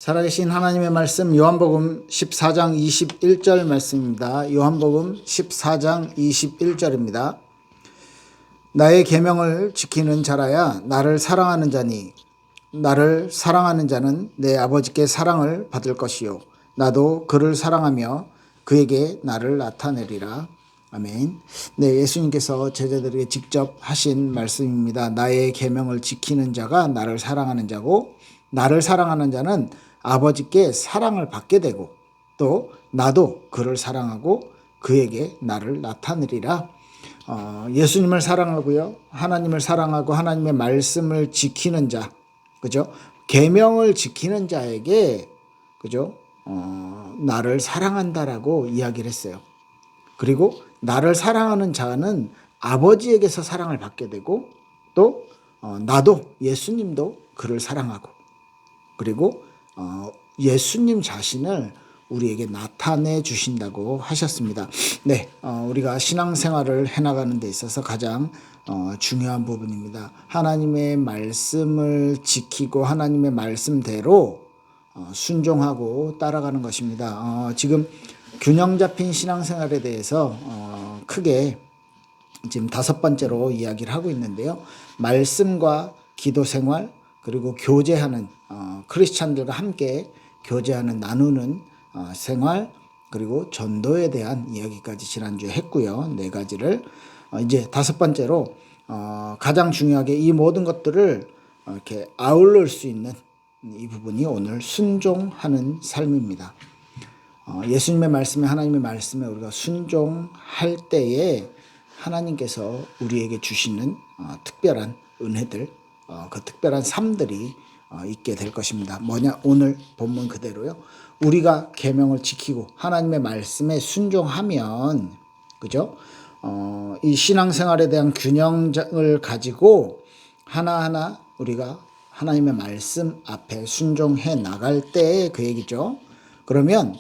살아계신 하나님의 말씀 요한복음 14장 21절 말씀입니다. 요한복음 14장 21절입니다. 나의 계명을 지키는 자라야 나를 사랑하는 자니 나를 사랑하는 자는 내 아버지께 사랑을 받을 것이요 나도 그를 사랑하며 그에게 나를 나타내리라. 아멘. 네, 예수님께서 제자들에게 직접 하신 말씀입니다. 나의 계명을 지키는 자가 나를 사랑하는 자고 나를 사랑하는 자는 아버지께 사랑을 받게 되고 또 나도 그를 사랑하고 그에게 나를 나타내리라. 예수님을 사랑하고요, 하나님을 사랑하고 하나님의 말씀을 지키는 자, 그죠? 계명을 지키는 자에게 그죠? 나를 사랑한다라고 이야기를 했어요. 그리고 나를 사랑하는 자는 아버지에게서 사랑을 받게 되고 또 나도 예수님도 그를 사랑하고 그리고 예수님 자신을 우리에게 나타내 주신다고 하셨습니다. 네, 우리가 신앙생활을 해나가는 데 있어서 가장 중요한 부분입니다. 하나님의 말씀을 지키고 하나님의 말씀대로 순종하고 따라가는 것입니다. 지금 균형 잡힌 신앙생활에 대해서 크게 지금 5번째로 이야기를 하고 있는데요. 말씀과 기도생활 그리고 교제하는 크리스찬들과 함께 교제하는 나누는 생활 그리고 전도에 대한 이야기까지 지난주에 했고요. 4가지를 이제 5번째로 가장 중요하게 이 모든 것들을 이렇게 아울러 수 있는 이 부분이 오늘 순종하는 삶입니다. 예수님의 말씀에 하나님의 말씀에 우리가 순종할 때에 하나님께서 우리에게 주시는 특별한 은혜들 그 특별한 삶들이 있게 될 것입니다. 뭐냐? 오늘 본문 그대로요. 우리가 계명을 지키고 하나님의 말씀에 순종하면 그죠? 이 신앙생활에 대한 균형을 가지고 하나하나 우리가 하나님의 말씀 앞에 순종해 나갈 때 그 얘기죠. 그러면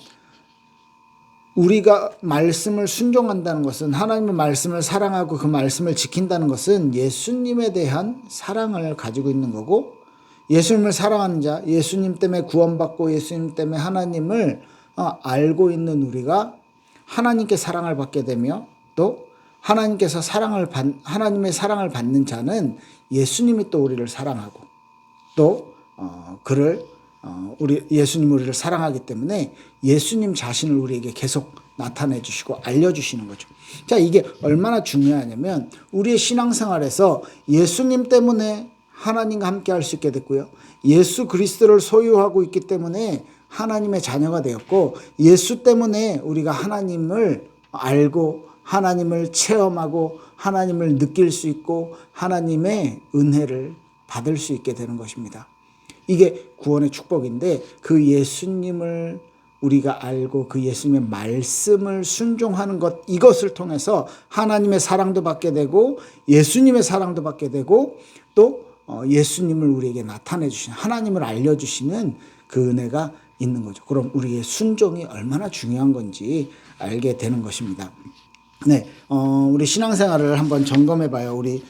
우리가 말씀을 순종한다는 것은 하나님의 말씀을 사랑하고 그 말씀을 지킨다는 것은 예수님에 대한 사랑을 가지고 있는 거고 예수님을 사랑하는 자, 예수님 때문에 구원받고 예수님 때문에 하나님을 알고 있는 우리가 하나님께 사랑을 받게 되며 또 하나님께서 하나님의 사랑을 받는 자는 예수님이 또 우리를 사랑하고 또 예수님 우리를 사랑하기 때문에 예수님 자신을 우리에게 계속 나타내 주시고 알려주시는 거죠. 자, 이게 얼마나 중요하냐면 우리의 신앙생활에서 예수님 때문에 하나님과 함께 할 수 있게 됐고요. 예수 그리스도를 소유하고 있기 때문에 하나님의 자녀가 되었고 예수 때문에 우리가 하나님을 알고 하나님을 체험하고 하나님을 느낄 수 있고 하나님의 은혜를 받을 수 있게 되는 것입니다. 이게 구원의 축복인데 그 예수님을 우리가 알고 그 예수님의 말씀을 순종하는 것 이것을 통해서 하나님의 사랑도 받게 되고 예수님의 사랑도 받게 되고 또 예수님을 우리에게 나타내 주시는 하나님을 알려주시는 그 은혜가 있는 거죠. 그럼 우리의 순종이 얼마나 중요한 건지 알게 되는 것입니다. 네, 우리 신앙생활을 한번 점검해 봐요. 우리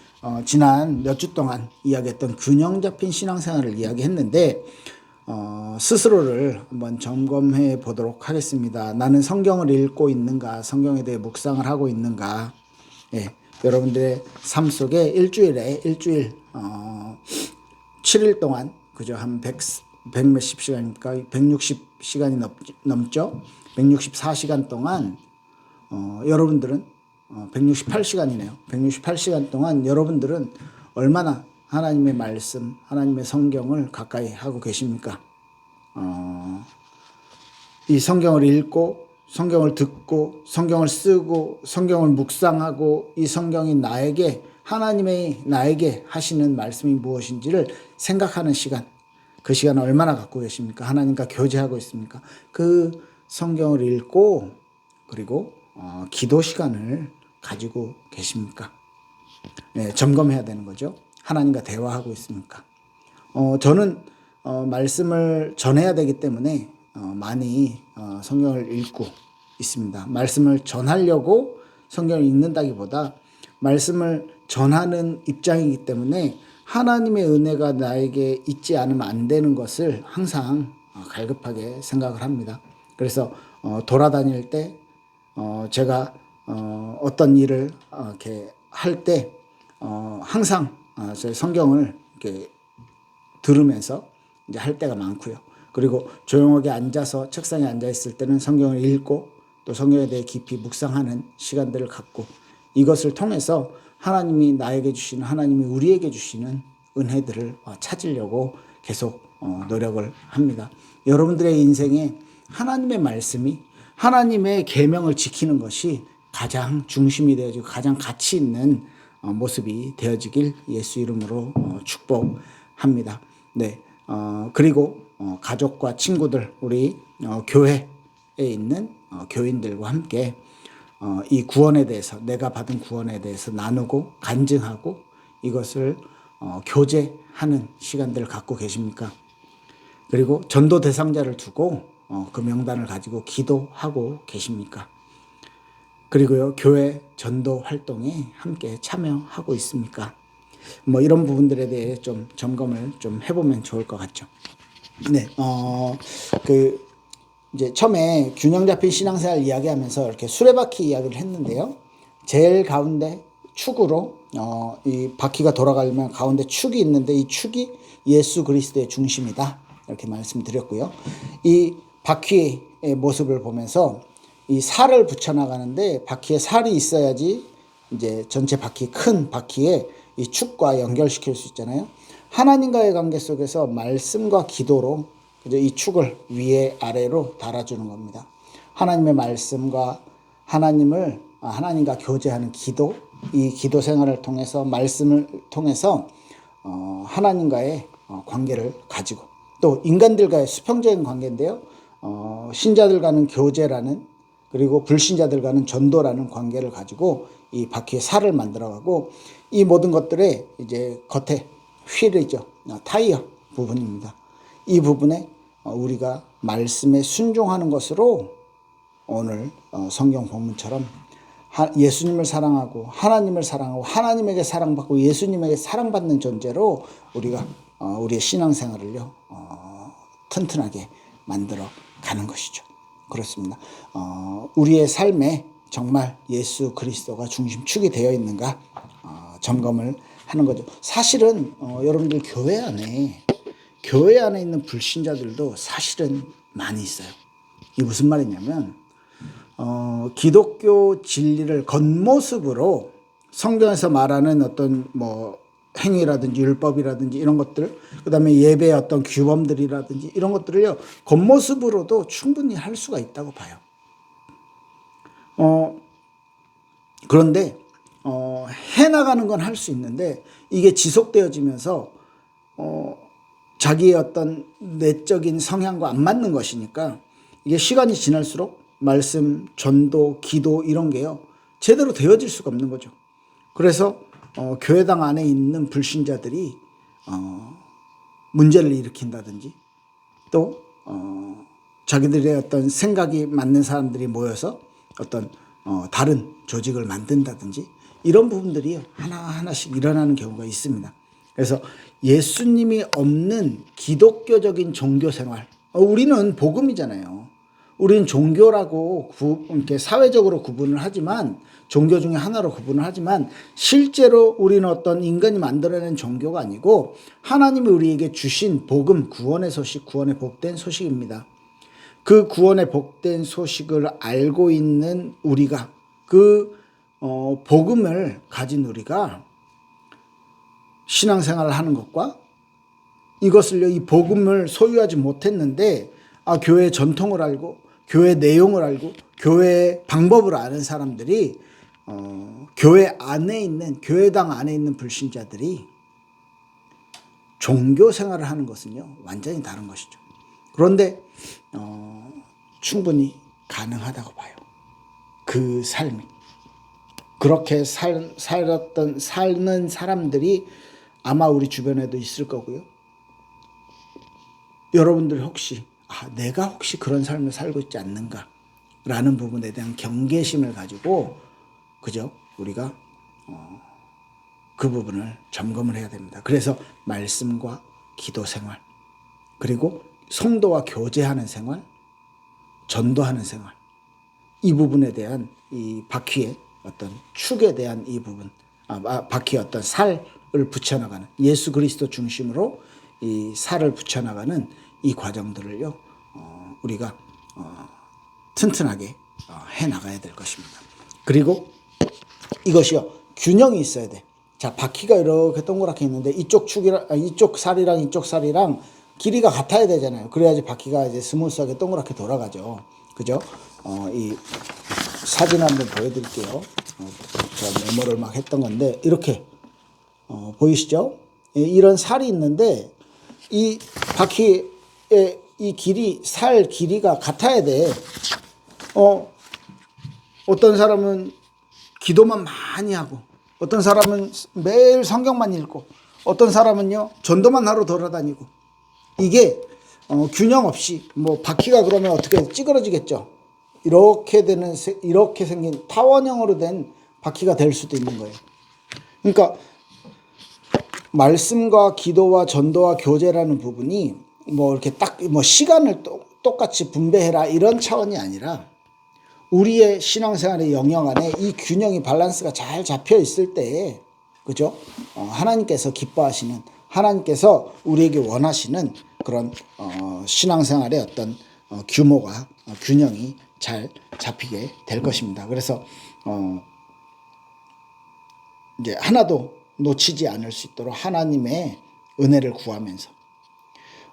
지난 몇 주 동안 이야기했던 균형 잡힌 신앙생활을 이야기했는데 스스로를 한번 점검해 보도록 하겠습니다. 나는 성경을 읽고 있는가? 성경에 대해 묵상을 하고 있는가? 예, 여러분들의 삶 속에 일주일 7일 동안 그죠? 한 100몇십 시간이니까 160시간이 넘죠? 164시간 동안 여러분들은 168시간이네요. 168시간 동안 여러분들은 얼마나 하나님의 말씀, 하나님의 성경을 가까이 하고 계십니까? 이 성경을 읽고, 성경을 듣고, 성경을 쓰고, 성경을 묵상하고, 이 성경이 하나님의 나에게 하시는 말씀이 무엇인지를 생각하는 시간, 그 시간을 얼마나 갖고 계십니까? 하나님과 교제하고 있습니까? 그 성경을 읽고, 그리고 기도 시간을 가지고 계십니까? 네, 점검해야 되는 거죠. 하나님과 대화하고 있습니까? 저는 말씀을 전해야 되기 때문에 많이 성경을 읽고 있습니다. 말씀을 전하려고 성경을 읽는다기보다 말씀을 전하는 입장이기 때문에 하나님의 은혜가 나에게 있지 않으면 안 되는 것을 항상 갈급하게 생각을 합니다. 그래서 돌아다닐 때 제가 어떤 일을 이렇게 할 때 항상 제 성경을 이렇게 들으면서 이제 할 때가 많고요. 그리고 조용하게 앉아서 책상에 앉아 있을 때는 성경을 읽고 또 성경에 대해 깊이 묵상하는 시간들을 갖고 이것을 통해서 하나님이 나에게 주시는 하나님이 우리에게 주시는 은혜들을 찾으려고 계속 노력을 합니다. 여러분들의 인생에 하나님의 말씀이 하나님의 계명을 지키는 것이 가장 중심이 되어지고 가장 가치 있는 모습이 되어지길 예수 이름으로 축복합니다. 네, 그리고 가족과 친구들 우리 교회에 있는 교인들과 함께 이 구원에 대해서 내가 받은 구원에 대해서 나누고 간증하고 이것을 교제하는 시간들을 갖고 계십니까? 그리고 전도 대상자를 두고 그 명단을 가지고 기도하고 계십니까? 그리고요, 교회 전도 활동에 함께 참여하고 있습니까? 뭐 이런 부분들에 대해 좀 점검을 좀 해보면 좋을 것 같죠. 네, 이제 처음에 균형 잡힌 신앙생활 이야기하면서 이렇게 수레바퀴 이야기를 했는데요. 제일 가운데 축으로 이 바퀴가 돌아가려면 가운데 축이 있는데 이 축이 예수 그리스도의 중심이다. 이렇게 말씀드렸고요. 이 바퀴의 모습을 보면서 이 살을 붙여 나가는데 바퀴에 살이 있어야지 이제 전체 바퀴 큰 바퀴에 이 축과 연결시킬 수 있잖아요. 하나님과의 관계 속에서 말씀과 기도로 이 축을 위에 아래로 달아주는 겁니다. 하나님의 말씀과 하나님과 교제하는 기도, 이 기도 생활을 통해서 말씀을 통해서 하나님과의 관계를 가지고 또 인간들과의 수평적인 관계인데요. 신자들과는 교제라는 그리고 불신자들과는 전도라는 관계를 가지고 이 바퀴에 살을 만들어가고 이 모든 것들의 이제 겉에 휠이죠. 타이어 부분입니다. 이 부분에 우리가 말씀에 순종하는 것으로 오늘 성경 본문처럼 예수님을 사랑하고 하나님을 사랑하고 하나님에게 사랑받고 예수님에게 사랑받는 존재로 우리가 우리의 신앙생활을요 튼튼하게 만들어 가는 것이죠. 그렇습니다. 우리의 삶에 정말 예수 그리스도가 중심축이 되어 있는가 점검을 하는 거죠. 사실은 여러분들 교회 안에 있는 불신자들도 사실은 많이 있어요. 이게 무슨 말이냐면 기독교 진리를 겉모습으로 성경에서 말하는 어떤 뭐 행위라든지 율법이라든지 이런 것들, 그다음에 예배의 어떤 규범들이라든지 이런 것들을요 겉모습으로도 충분히 할 수가 있다고 봐요. 그런데 해나가는 건 할 수 있는데 이게 지속되어지면서 자기의 어떤 내적인 성향과 안 맞는 것이니까 이게 시간이 지날수록 말씀, 전도, 기도 이런 게요 제대로 되어질 수가 없는 거죠. 그래서 교회당 안에 있는 불신자들이 문제를 일으킨다든지 또 자기들의 어떤 생각이 맞는 사람들이 모여서 어떤 다른 조직을 만든다든지 이런 부분들이 하나하나씩 일어나는 경우가 있습니다. 그래서 예수님이 없는 기독교적인 종교 생활, 우리는 복음이잖아요. 우리는 종교라고 이렇게 사회적으로 구분을 하지만 종교 중에 하나로 구분을 하지만 실제로 우리는 어떤 인간이 만들어낸 종교가 아니고 하나님이 우리에게 주신 복음, 구원의 소식, 구원의 복된 소식입니다. 그 구원의 복된 소식을 알고 있는 우리가 그 복음을 가진 우리가 신앙생활을 하는 것과 이것을요 이 복음을 소유하지 못했는데 교회의 전통을 알고 교회 내용을 알고 교회의 방법을 아는 사람들이 교회 안에 있는 교회당 안에 있는 불신자들이 종교 생활을 하는 것은요 완전히 다른 것이죠. 그런데 충분히 가능하다고 봐요. 그 삶이 그렇게 사는 사람들이 아마 우리 주변에도 있을 거고요. 여러분들 혹시 내가 혹시 그런 삶을 살고 있지 않는가 라는 부분에 대한 경계심을 가지고 그죠? 우리가 그 부분을 점검을 해야 됩니다. 그래서 말씀과 기도 생활 그리고 성도와 교제하는 생활, 전도하는 생활, 이 부분에 대한 이 바퀴의 어떤 축에 대한 이 부분, 바퀴의 어떤 살을 붙여나가는, 예수 그리스도 중심으로 이 살을 붙여나가는 이 과정들을요, 우리가 튼튼하게 해나가야 될 것입니다. 그리고 이것이요, 균형이 있어야 돼. 자, 바퀴가 이렇게 동그랗게 있는데 이쪽 축이랑, 이쪽 살이랑 이쪽 살이랑 길이가 같아야 되잖아요. 그래야지 바퀴가 이제 스무스하게 동그랗게 돌아가죠. 그죠? 이 사진 한번 보여드릴게요. 제가 메모를 막 했던 건데, 이렇게, 보이시죠? 이런 살이 있는데, 이 바퀴의 이 길이, 살 길이가 같아야 돼. 어떤 사람은 기도만 많이 하고, 어떤 사람은 매일 성경만 읽고, 어떤 사람은요, 전도만 하러 돌아다니고, 이게, 균형 없이, 뭐, 바퀴가 그러면 어떻게 찌그러지겠죠? 이렇게 생긴 타원형으로 된 바퀴가 될 수도 있는 거예요. 그러니까, 말씀과 기도와 전도와 교제라는 부분이 뭐 이렇게 딱 뭐 시간을 똑같이 분배해라 이런 차원이 아니라 우리의 신앙생활의 영역 안에 이 균형이 밸런스가 잘 잡혀 있을 때에, 그죠? 하나님께서 기뻐하시는, 하나님께서 우리에게 원하시는 그런 신앙생활의 어떤 규모가 균형이 잘 잡히게 될 것입니다. 그래서 이제 하나도 놓치지 않을 수 있도록 하나님의 은혜를 구하면서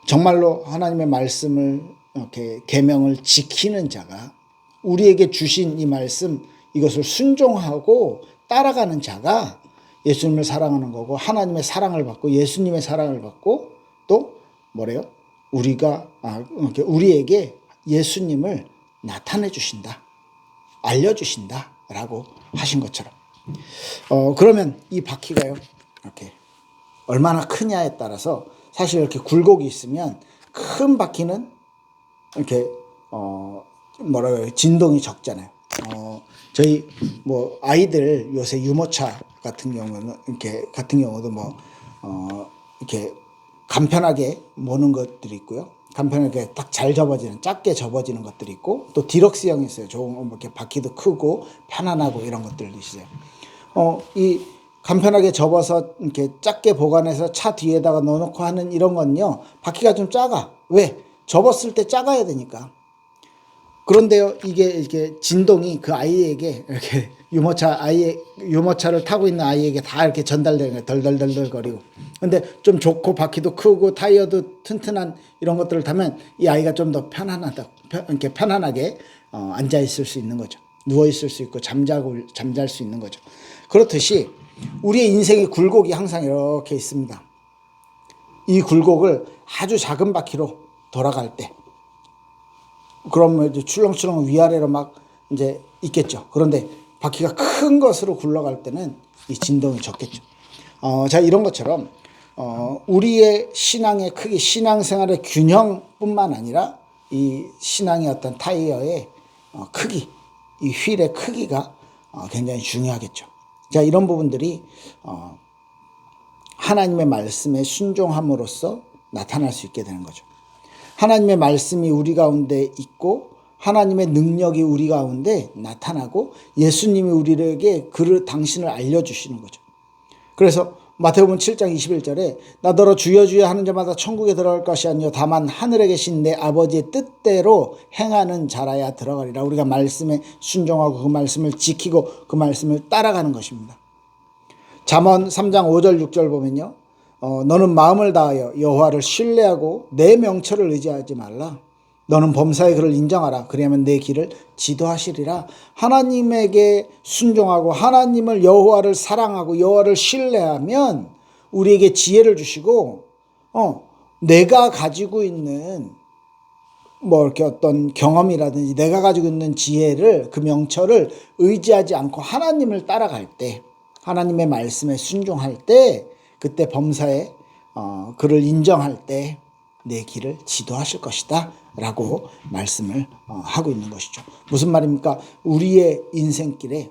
정말로 하나님의 말씀을 이렇게 계명을 지키는 자가, 우리에게 주신 이 말씀, 이것을 순종하고 따라가는 자가 예수님을 사랑하는 거고, 하나님의 사랑을 받고 예수님의 사랑을 받고, 또 뭐래요? 우리에게 예수님을 나타내 주신다, 알려주신다 라고 하신 것처럼, 그러면 이 바퀴가요, 이렇게 얼마나 크냐에 따라서, 사실 이렇게 굴곡이 있으면 큰 바퀴는 이렇게 진동이 적잖아요. 저희 뭐 아이들 요새 유모차 같은 경우는 같은 경우도 뭐 이렇게 간편하게 모는 것들이 있고요. 간편하게 딱 잘 접어지는, 작게 접어지는 것들이 있고, 또 디럭스형이 있어요. 좋은 이렇게 바퀴도 크고 편안하고 이런 것들도 있어요. 이 간편하게 접어서 이렇게 작게 보관해서 차 뒤에다가 넣어놓고 하는 이런 건요, 바퀴가 좀 작아. 왜? 접었을 때 작아야 되니까. 그런데요, 이게 이렇게 진동이 그 아이에게 이렇게 유모차를 타고 있는 아이에게 다 이렇게 전달되는 거예요. 덜덜덜덜 거리고. 근데 좀 좋고 바퀴도 크고 타이어도 튼튼한 이런 것들을 타면 이 아이가 좀 더 이렇게 편안하게 앉아 있을 수 있는 거죠. 누워 있을 수 있고 잠잘 수 있는 거죠. 그렇듯이 우리의 인생의 굴곡이 항상 이렇게 있습니다. 이 굴곡을 아주 작은 바퀴로 돌아갈 때, 그러면 이제 출렁출렁 위아래로 막 이제 있겠죠. 그런데 바퀴가 큰 것으로 굴러갈 때는 이 진동이 적겠죠. 자, 이런 것처럼 우리의 신앙의 크기, 신앙생활의 균형뿐만 아니라 이 신앙의 어떤 타이어의 크기, 이 휠의 크기가 굉장히 중요하겠죠. 자, 이런 부분들이 하나님의 말씀에 순종함으로써 나타날 수 있게 되는 거죠. 하나님의 말씀이 우리 가운데 있고 하나님의 능력이 우리 가운데 나타나고 예수님이 우리에게 당신을 알려주시는 거죠. 그래서 마태복음 7장 21절에 나더러 주여 주여 하는 자마다 천국에 들어갈 것이 아니요 다만 하늘에 계신 내 아버지의 뜻대로 행하는 자라야 들어가리라. 우리가 말씀에 순종하고 그 말씀을 지키고 그 말씀을 따라가는 것입니다. 잠언 3장 5절 6절 보면요, 너는 마음을 다하여 여호와를 신뢰하고 내 명철을 의지하지 말라. 너는 범사의 그를 인정하라. 그리하면 내 길을 지도하시리라. 하나님에게 순종하고 하나님을, 여호와를 사랑하고 여호와를 신뢰하면 우리에게 지혜를 주시고, 내가 가지고 있는 뭐 이렇게 어떤 경험이라든지 내가 가지고 있는 지혜를, 그 명철을 의지하지 않고 하나님을 따라갈 때, 하나님의 말씀에 순종할 때, 그때 범사에 그를 인정할 때 내 길을 지도하실 것이다 라고 말씀을 하고 있는 것이죠. 무슨 말입니까? 우리의 인생길에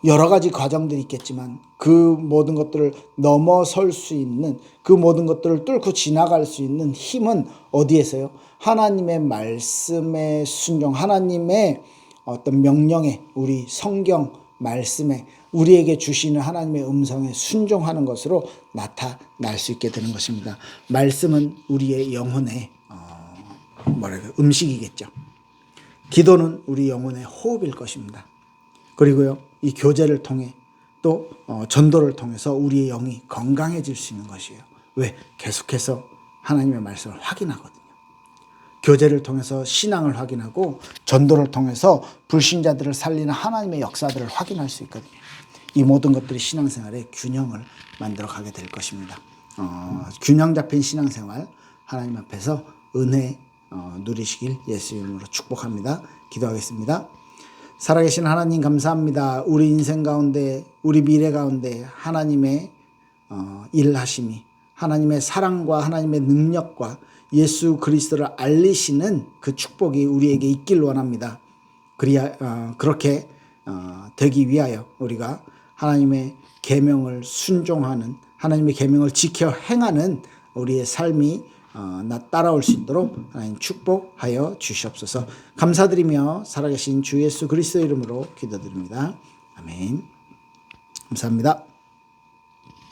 여러 가지 과정들이 있겠지만 그 모든 것들을 넘어설 수 있는, 그 모든 것들을 뚫고 지나갈 수 있는 힘은 어디에서요? 하나님의 말씀에 순종, 하나님의 어떤 명령에, 우리 성경 말씀에, 우리에게 주시는 하나님의 음성에 순종하는 것으로 나타날 수 있게 되는 것입니다. 말씀은 우리의 영혼의 음식이겠죠. 기도는 우리 영혼의 호흡일 것입니다. 그리고요, 이 교제를 통해 또 전도를 통해서 우리의 영이 건강해질 수 있는 것이에요. 왜? 계속해서 하나님의 말씀을 확인하거든요. 교제를 통해서 신앙을 확인하고 전도를 통해서 불신자들을 살리는 하나님의 역사들을 확인할 수 있거든요. 이 모든 것들이 신앙생활의 균형을 만들어 가게 될 것입니다. 균형 잡힌 신앙생활, 하나님 앞에서 은혜 누리시길 예수 이름으로 축복합니다. 기도하겠습니다. 살아계신 하나님 감사합니다. 우리 인생 가운데, 우리 미래 가운데 하나님의 일하심이, 하나님의 사랑과 하나님의 능력과 예수 그리스도를 알리시는 그 축복이 우리에게 있길 원합니다. 그렇게 되기 위하여 우리가 하나님의 계명을 순종하는, 하나님의 계명을 지켜 행하는 우리의 삶이 따라올 수 있도록 하나님 축복하여 주시옵소서. 감사드리며 살아계신 주 예수 그리스도 이름으로 기도드립니다. 아멘. 감사합니다.